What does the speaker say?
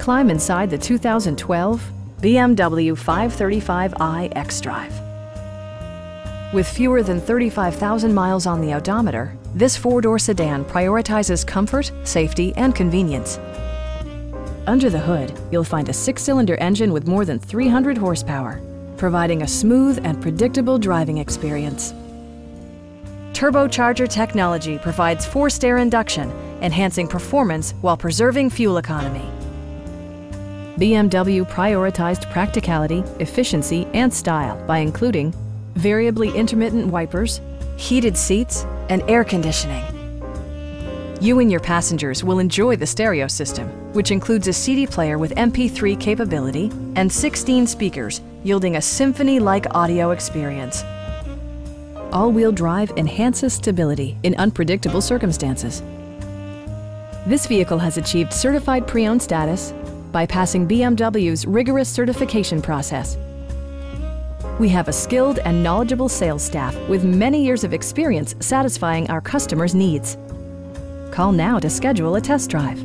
climb inside the 2012 BMW 535i xDrive. With fewer than 35,000 miles on the odometer, this four-door sedan prioritizes comfort, safety, and convenience. Under the hood, you'll find a six-cylinder engine with more than 300 horsepower, providing a smooth and predictable driving experience. Turbocharger technology provides forced air induction, enhancing performance while preserving fuel economy. BMW prioritized practicality, efficiency, and style by including variably intermittent wipers, heated seats, and air conditioning. You and your passengers will enjoy the stereo system, which includes a CD player with MP3 capability and 16 speakers, yielding a symphony-like audio experience. All-wheel drive enhances stability in unpredictable circumstances. This vehicle has achieved certified pre-owned status by passing BMW's rigorous certification process. We have a skilled and knowledgeable sales staff with many years of experience satisfying our customers' needs. Call now to schedule a test drive.